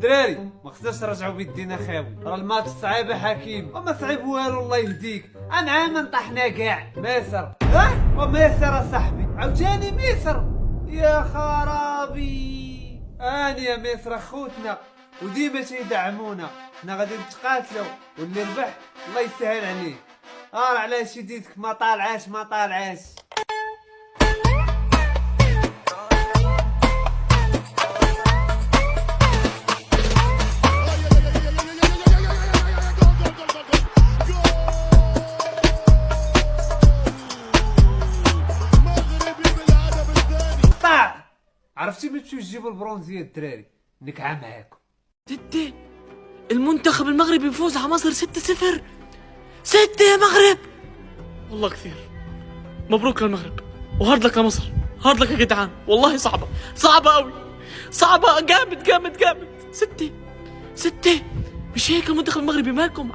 دراري ما خصناش نرجعوا بيدينا خاوي، راه الماتش صعيب حكيم. وما صعيب والو الله يهديك، انا عام طحنا كاع ميسر. وميسر اصاحبي عاوتاني ميسر، يا خرابي. يا ميسر خوتنا وديما تيدعمونا، حنا غادي نتقاتلوا واللي ربح الله يسهل عليه. على شديدك ما طالعاش ما طالعاش. عرفتي ملي تمشيو تجيبوا البرونزيه الدراري نكعه معاكم. ستة المنتخب المغربي يفوز على مصر 6-0. 6 يا مغرب، والله كثير. مبروك للمغرب وهارد لك لمصر، هارد لك يا جدعان. والله صعبة قوي، صعبة جامد. 6 مش هيك المنتخب المغربي؟ مالكم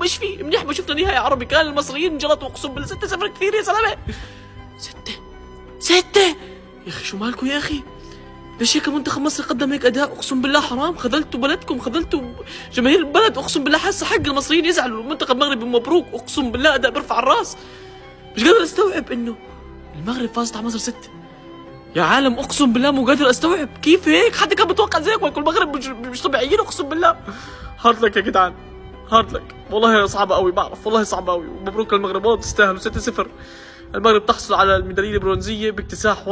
ايش فيه؟ منيح ما شفنا نهائي عربي كان المصريين انجلطوا، اقسم بالله 6-0 كثير يا زلمه. 6 يا اخي، شو مالكم يا اخي؟ ليش هيك منتخب مصر قدم هيك اداء؟ اقسم بالله حرام، خذلتوا بلدكم، خذلتوا جماهير البلد. اقسم بالله حاسه حق المصريين يزعلوا. المنتخب المغربي مبروك، اقسم بالله اداء برفع الراس. مش قادر استوعب انه المغرب فازت على مصر 6 يا عالم. اقسم بالله مو قادر استوعب كيف هيك حد كان متوقع زيك. وكل المغرب مش طبيعيين اقسم بالله. هارد لك يا جدعان، هارد لك والله. صعبه قوي بعرف، والله صعبه قوي. ومبروك للمغرب، تستاهلوا 6-0. المغرب تحصل على الميداليه البرونزيه باكتساح.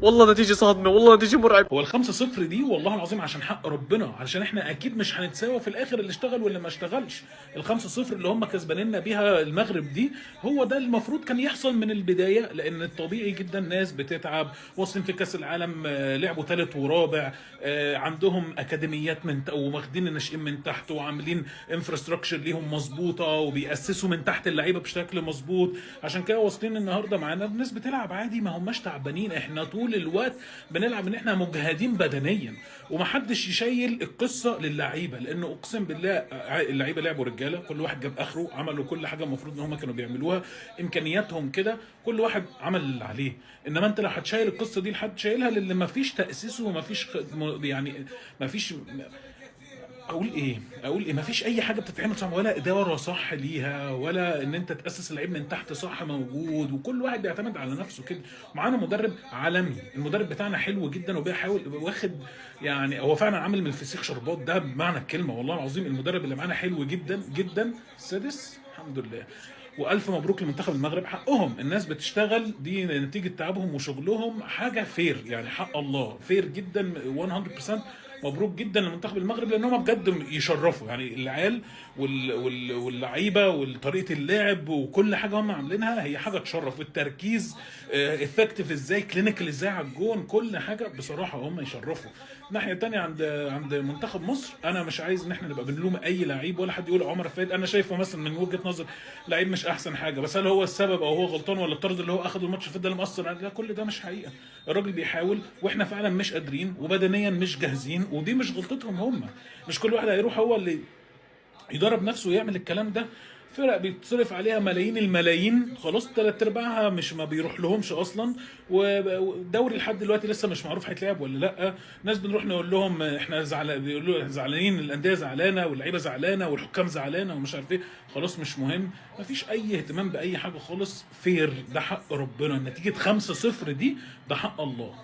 والله نتيجة صادمة، والله نتيجة مرعبة. هو ال5-0 دي والله العظيم عشان حق ربنا، علشان احنا اكيد مش هنتساوى في الاخر اللي اشتغل واللي ما اشتغلش. ال5-0 اللي هم كسبانيننا بيها المغرب دي، هو ده المفروض كان يحصل من البداية. لان الطبيعي جدا ناس بتتعب، واصلين في كاس العالم لعبوا ثالث ورابع، عندهم اكاديميات وواخدين الناشئين من تحت، وعاملين انفراستراكشر ليهم مظبوطة، وبيأسسوا من تحت اللعيبة بشكل مظبوط. عشان كده واصلين النهارده معانا الناس بتلعب عادي، ما هماش تعبانين. احنا طول الوقت بنلعب ان احنا مجهدين بدنيا، ومحدش يشيل القصه للعيبه، لانه اقسم بالله اللعيبه لعبوا رجاله، كل واحد جاب اخره، عملوا كل حاجه المفروض ان هم كانوا بيعملوها، امكانياتهم كده، كل واحد عمل اللي عليه. انما انت لو هتشيل القصه دي لحد شايلها للي ما فيش تاسيس وما فيش يعني ما فيش اقول ايه ما فيش اي حاجه بتتعمل صح، ولا اداره صح ليها، ولا ان انت تاسس اللعيب من تحت صح موجود، وكل واحد بيعتمد على نفسه كده. معانا مدرب عالمي، المدرب بتاعنا حلو جدا وبيحاول واخد، يعني هو فعلا عامل من الفسيخ شربات، ده بمعنى الكلمه. والله العظيم المدرب اللي معانا حلو جدا. السادس الحمد لله. والف مبروك لمنتخب المغرب، حقهم، الناس بتشتغل دي نتيجه تعبهم وشغلهم، حاجه فير يعني، حق الله فير جدا 100%. مبروك جدا لمنتخب المغرب، لان هم بجد يشرفوا يعني. العيال واللعيبه وطريقه اللعب وكل حاجه هم عاملينها هي حاجه تشرف. التركيز افكتيف ازاي، كلينيكال ازاي على الجون، كل حاجه بصراحه هم يشرفوا. الناحيه الثانيه عند منتخب مصر، انا مش عايز ان احنا نبقى بنلوم اي لعيب ولا حد يقول عمر فايد. انا شايفه مثلا من وجهه نظر لعيب مش احسن حاجه، بس هل هو السبب او هو غلطان، ولا الطرد اللي هو اخده الماتش اللي فات ده اللي مأثر؟ لا، كل ده مش حقيقه. الراجل بيحاول واحنا فعلا مش قادرين وبدنيا مش جاهزين، ودي مش غلطتهم هم. مش كل واحد هيروح هو اللي يدرب نفسه ويعمل الكلام ده. فرق بيتصرف عليها ملايين الملايين، خلاص 3/4 مش ما بيروح لهمش اصلا، والدوري لحد دلوقتي لسه مش معروف هيتلعب ولا لا. ناس بنروح نقول لهم احنا بيقولوا زعلانين، الانديه زعلانه واللعيبه زعلانه والحكام زعلانه ومش عارف ايه. خلاص مش مهم، مفيش اي اهتمام باي حاجه خالص. فير، ده حق ربنا. نتيجه 5-0 دي ده حق الله.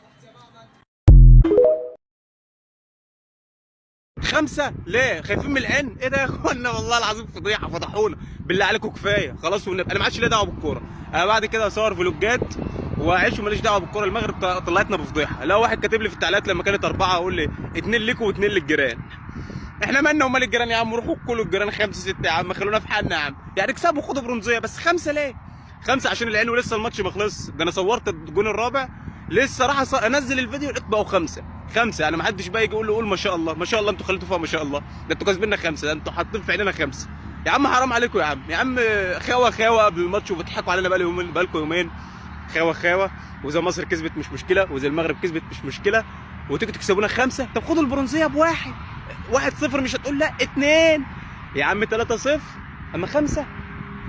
5 ليه؟ خايفين من العين؟ ايه ده يا اخوانا؟ والله العظيم فضيحه، فضحونا. بالله عليكم كفايه خلاص والنبي. انا ما عادش ليا دعوه بالكوره، انا بعد كده اصور فلوجات واعيش وماليش دعوه بالكوره. المغرب طلعتنا بفضيحه. لو واحد كاتب لي في التعليقات لما كانت 4 اقول لي 2 ليكوا و2 للجيران. احنا مالنا ومال الجيران يا عم؟ روحوا كلوا الجيران 5 6 يا عم، خلونا في حالنا يا عم. يعني اكسبوا خدوا برونزيه، بس 5 ليه؟ 5 عشان العين ولسه الماتش ما خلصش. ده انا صورت الجون الرابع لسه راح انزل الفيديو لقيت بقوا 5 يعني ما حدش بقى يجي يقول له قول ما شاء الله ما شاء الله، انتوا خليتوا فيها ما شاء الله، ده انتوا كاسبيننا 5، ده انتوا حاطين في عينينا 5. يا عم حرام عليكم يا عم، يا عم خاوه قبل الماتش وبتضحكوا علينا بقالكم يومين. خاوه، واذا مصر كسبت مش مشكله، واذا المغرب كسبت مش مشكله، وتيجوا تكسبونا 5. طب خدوا البرونزيه بواحد. 1-0 مش هتقول لا 2 يا عم، 3-0 اما 5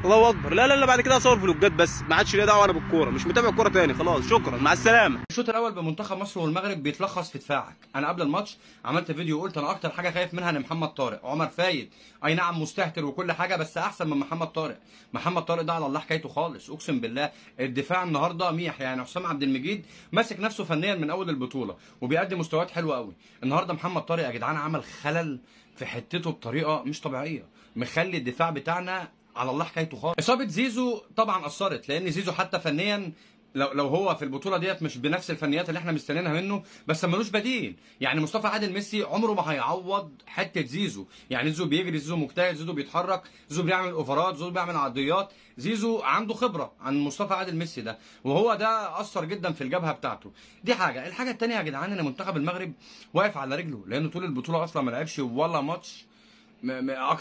الله اكبر. لا لا لا، بعد كده اصور فلوجات بس، ما عادش ليا دعوه انا بالكوره، مش متابع كوره تاني خلاص، شكرا مع السلامه. الشوط الاول بمنتخب مصر والمغرب بيتلخص في دفاعك. انا قبل الماتش عملت فيديو وقلت انا اكتر حاجه خايف منها ان محمد طارق. عمر فايد اي نعم مستهتر وكل حاجه، بس احسن من محمد طارق. محمد طارق ده على الله حكايته خالص، اقسم بالله. الدفاع النهارده ميح، يعني حسام عبد المجيد ماسك نفسه فنيا من اول البطوله وبيقدم مستويات حلوه قوي. النهارده محمد طارق يا جدعان عمل خلل في حتته بطريقه مش طبيعيه، مخلي الدفاع بتاعنا على الله حكايته خالص. اصابه زيزو طبعا اثرت، لان زيزو حتى فنيا لو هو في البطوله ديت مش بنفس الفنيات اللي احنا مستنيينها منه، بس ملوش بديل. يعني مصطفى عادل ميسي عمره ما هيعوض حته زيزو. يعني زيزو بيجري، زيزو مجتهد، زيزو بيتحرك، زيزو بيعمل اوفرات، زيزو بيعمل عرضيات، زيزو عنده خبره عن مصطفى عادل ميسي ده، وهو ده اثر جدا في الجبهه بتاعته. دي حاجه. الحاجه الثانيه يا جدعان ان منتخب المغرب واقف على رجله، لانه طول البطوله اصلا ما لعبش ولا ماتش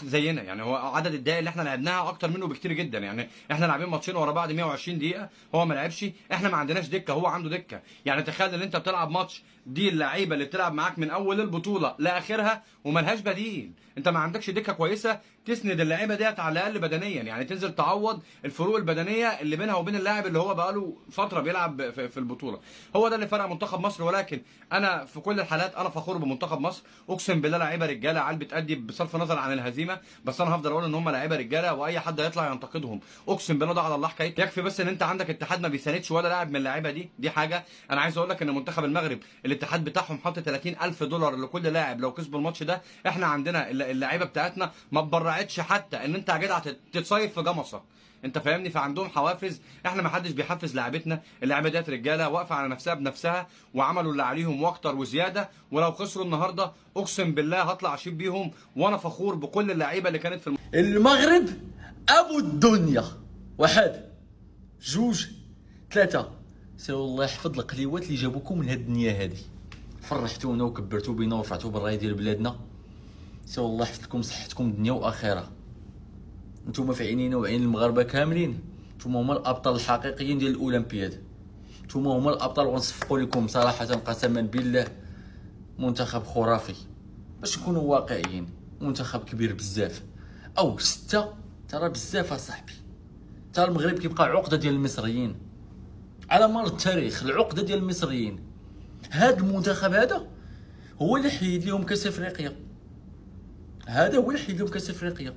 زينا. يعني هو عدد الدقائق اللي احنا لعبناها اكتر منه بكتير جدا. يعني احنا لاعبين ماتشين ورا بعض 120 دقيقه، هو ما لعبش. احنا ما عندناش دكه، هو عنده دكه. يعني تخيل ان انت بتلعب ماتش، دي اللعيبه اللي بتلعب معاك من اول البطوله لاخرها وملهاش بديل. انت ما عندكش دكه كويسه تسند اللعيبه ديت على الاقل بدنيا، يعني تنزل تعوض الفروق البدنيه اللي بينها وبين اللاعب اللي هو بقاله فتره بيلعب في البطوله. هو ده اللي فرق منتخب مصر. ولكن انا في كل الحالات انا فخور بمنتخب مصر، اقسم بالله. لعيبه رجاله، عيال بتأدي بصرف النظر عن الهزيمه، بس انا هفضل اقول ان هم لعيبه رجاله، واي حد هيطلع ينتقدهم اقسم بالله ده على الله حكايته. يكفي بس ان انت عندك اتحاد ما بيساندش ولا لاعب من اللعيبه دي حاجه. انا عايز اقول لك ان منتخب المغرب الاتحاد بتاعهم حط $30,000 لكل لاعب لو كسبوا الماتش ده. احنا عندنا اللعيبه بتاعتنا ما اتبرعتش حتى ان انت يا جدع تتصيف في جمصه، انت فاهمني؟ فعندهم حوافز. احنا ما حدش بيحفز لاعبتنا. اللعيبه ديت رجاله واقفه على نفسها بنفسها، وعملوا اللي عليهم واكتر وزياده. ولو خسروا النهارده اقسم بالله هطلع اشيد بيهم، وانا فخور بكل اللعيبه اللي كانت في المغرب ابو الدنيا. 1 2 3. سي الله يحفظ القليوات اللي جابوكم من هاد الدنيا هادي، فرحتونا وكبرتوا بينا ورفعتوا بالراي ديال بلادنا. سي الله يحفظ لكم صحتكم دنيا واخره. نتوما في عينينا وعين المغاربه كاملين، نتوما هما الابطال الحقيقيين ديال الاولمبياد، نتوما هما الابطال. ونصفقوا لكم صراحه قسما بالله منتخب خرافي. باش نكونوا واقعيين منتخب كبير بزاف، او 6 ترى بزاف اصاحبي. ترى المغرب كيبقى عقده ديال المصريين على مر التاريخ، العقده ديال المصريين. هذا المنتخب هذا هو اللي حيد لهم كاس افريقيا، هذا هو اللي حيد لهم كاس افريقيا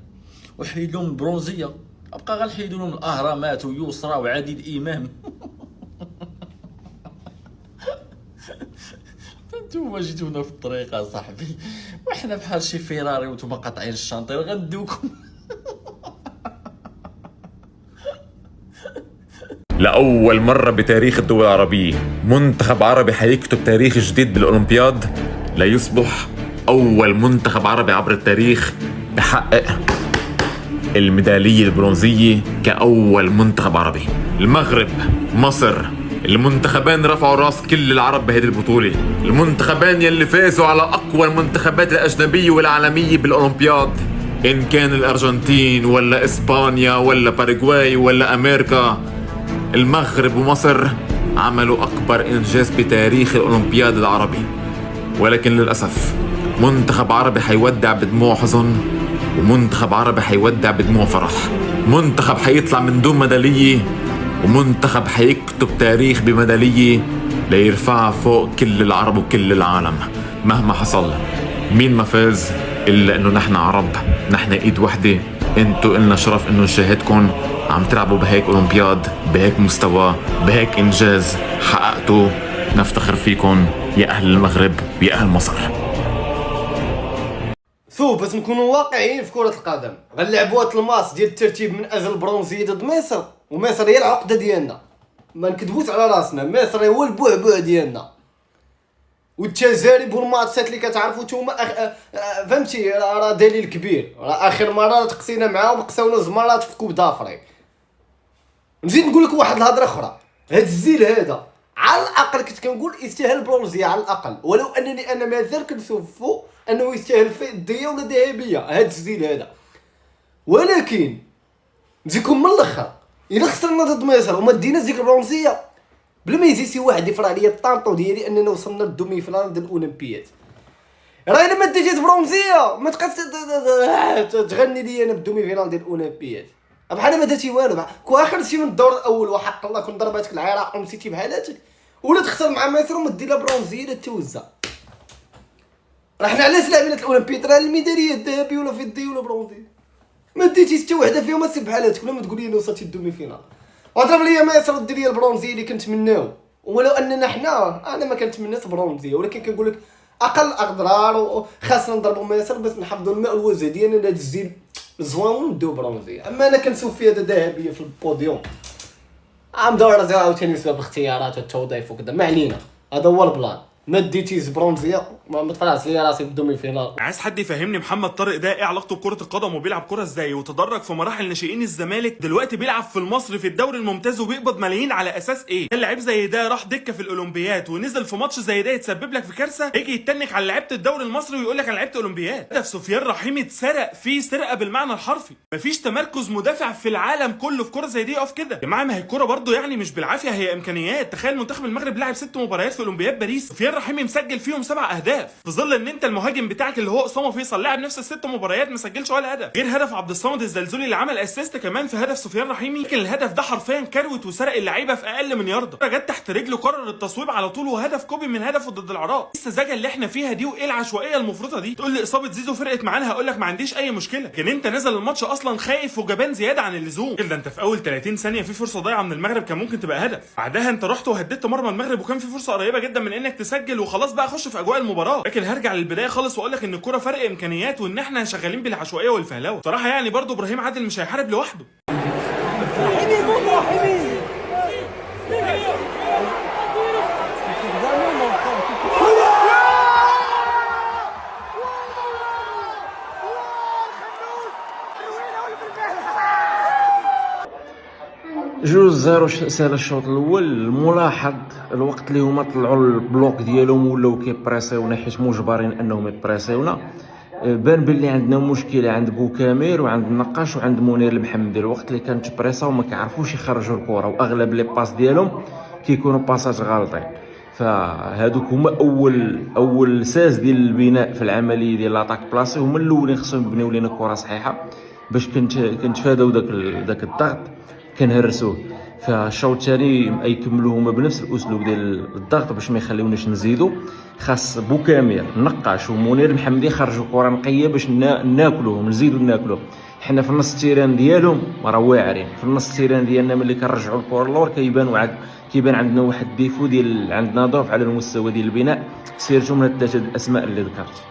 وحيد لهم البرونزيه. ابقى غير حيدوا لهم الاهرامات ويسرى وعديد امام. انتوما جيتونا في الطريق اصاحبي، وحنا بحال شي فيراري وانتوما قاطعين الشانطير غندوكم. لأول مرة بتاريخ الدول العربية منتخب عربي حيكتب تاريخ جديد بالأولمبياد ليصبح أول منتخب عربي عبر التاريخ بحقق الميدالية البرونزية كأول منتخب عربي. المغرب، مصر، المنتخبين رفعوا راس كل العرب بهذه البطولة. المنتخبين يلي فازوا على أقوى المنتخبات الأجنبية والعالمية بالأولمبياد، إن كان الأرجنتين ولا إسبانيا ولا باراغواي ولا أمريكا. المغرب ومصر عملوا أكبر إنجاز بتاريخ الأولمبياد العربي، ولكن للأسف منتخب عربي حيودع بدموع حزن، ومنتخب عربي حيودع بدموع فرح. منتخب حيطلع من دون ميدالية، ومنتخب حيكتب تاريخ بميدالية ليرفعها فوق كل العرب وكل العالم. مهما حصل مين ما فاز إلا إنه نحن عرب، نحن إيد وحدة. انتو إلنا شرف إنه نشاهدكم عم تلعبوا بهيك أولمبياد، بهيك مستوى، بهيك إنجاز حققتوا. نفتخر فيكم يا أهل المغرب ويا أهل مصر. شوف باش نكونوا واقعيين في كرة القدم، غنلعبوا الماس ديال الترتيب من اجل البرونزية ضد مصر، ومصر هي العقدة ديالنا، ما نكذبوش على راسنا. مصر هو البعبع ديالنا، والتجارب والماتشات اللي كتعرفوا نتوما فهمتي راه دليل كبير. راه اخر مرة تقسينا معاهم قساونا زمرات في كوب دافريك. نزيد نقول لك واحد الهضره اخرى، هاد الزيل هذا على الاقل كنت كنقول يستاهل برونزيه على الاقل، ولو انني انا مازال كنشوفو انه يستاهل فضيه ولا ذهبيه هاد الزيل هذا. ولكن نجيكم من الاخر، الا خسرنا ضد مصر وما ديناش ديك البرونزيه بلا ما يجي شي واحد يفرع ليا الطانطو ديالي اننا وصلنا للدومي فينال ديال الاولمبياد. راه الا ما ديتيش برونزيه ما تبقاش تغني لي انا بالدومي فينال ديال الاولمبياد. بحال ما درتي والو، كون خرجتي من الدور الاول وحق الله كون ضرباتك العراق ومشيتي بحالاتك، ولا تخسر مع مصر وما دير لا برونزيه لا توزع. راه حنا علاش لاعبين الاولمبياد راه الميداليه الذهبيه ولا فضيه ولا برونزيه، ما ديتي حتى وحده فيهم، ما تسيب بحالاتك ولا ما تقول لي وصلتي الدومي فينال وضرب لي مصر ودير لي البرونزيه اللي كنتمناو. ولو اننا حنا انا ما كنتمناش برونزيه، ولكن كنقول لك اقل اضرار وخاصنا نضربوا مصر باش نحفظوا الماء والوجه ديالنا لهاد الجيل زوين ونديو برونزيه. اما انا كنشوف فيها ذهبيه في البوديوم دور عاوتاني بسبب الاختيارات والتوظيف وكذا، ما علينا، هذا هو البلان. ما ديتيش برونزيه ما تفرعش لي راسي بالدومي فينال. عايز حد يفهمني محمد طارق ده ايه علاقته بكره القدم وبيلعب كره ازاي، وتدرج في مراحل ناشئين الزمالك، دلوقتي بيلعب في المصري في الدوري الممتاز وبيقبض ملايين على اساس ايه؟ اللاعب زي ده راح دكه في الاولمبياد ونزل في ماتش زي ده يتسبب لك في كارثه، يجي يتنك على لعيبه الدوري المصري ويقول لك انا لعبت اولمبياد. هدف سفيان رحيمي اتسرق فيه سرقه بالمعنى الحرفي، مفيش تمركز مدافع في العالم كله في كره زي دي يقف كده. يا جماعه ما هي الكوره برده يعني مش بالعافيه، هي امكانيات. تخيل منتخب المغرب لعب 6 مباريات في اولمبياد باريس، سفيان رحيمي مسجل فيهم 7 اهداف، في ظل ان انت المهاجم بتاعك اللي هو اسامه فيصل لاعب نفس ال6 مباريات ما سجلش ولا هدف، غير هدف عبد الصمد الزلزولي اللي عمل اسيست كمان في هدف سفيان رحيمي. لكن الهدف ده حرفيا كروت وسرق اللعيبه في اقل من يارده، جت تحت رجله قرر التصويب على طول وهدف كوبي من هدفه ضد العراق. السذاجه اللي احنا فيها دي وايه العشوائيه المفرطه دي؟ تقول لي اصابه زيزو فرقت معانا، هقول لك ما عنديش اي مشكله، لكن انت نزل الماتش اصلا خايف وجبان زياده عن اللزوم. ده انت في اول 30 ثانيه في فرصه ضايعه من المغرب كان ممكن تبقى هدف، بعدها انت رحت وهددت مرمى المغرب وكان في فرصه قريبه جدا من انك تسجل وخلاص بقى خش في اجواء المباراه. لكن هرجع للبدايه خالص واقول لك ان الكوره فرق امكانيات وان احنا شغالين بالعشوائيه والفهلوه. بصراحه يعني برضو ابراهيم عادل مش هيحارب لوحده. جوج زيرو سال الشوط الاول. الملاحظ الوقت اللي هما طلعوا البلوك ديالهم ولاو كيبريسيونا حيت مجبرين انهم يبريسيونا، بان بلي عندنا مشكله عند بوكامير وعند النقاش وعند منير المحمدي. الوقت اللي كانت بريسا وما كيعرفوش يخرجوا الكره، واغلب لي باس ديالهم كيكونوا باساج غالطين. فهادوك هما اول ساز ديال البناء في العمليه ديال لاطاك بلاصي، هما الاولين خصهم يبنيو لينا الكره صحيحه باش كنتفاداو داك الضغط كنهرسوه. فالشوط الثاني يكملوا هما بنفس الاسلوب ديال الضغط باش ما يخليوناش نزيدوا. خاص بوكامير النقاش ومنير المحمدي خرجوا كره نقيه باش ناكلوهم نزيدوا ناكلوهم. حنا في النص التيران ديالهم راه واعرين، في النص التيران ديالنا ملي كنرجعوا الكره للور كيبان عندنا واحد الديفو ديال عندنا ضعف على المستوى ديال البناء، سيرتو من الثلاثه الاسماء اللي ذكرت.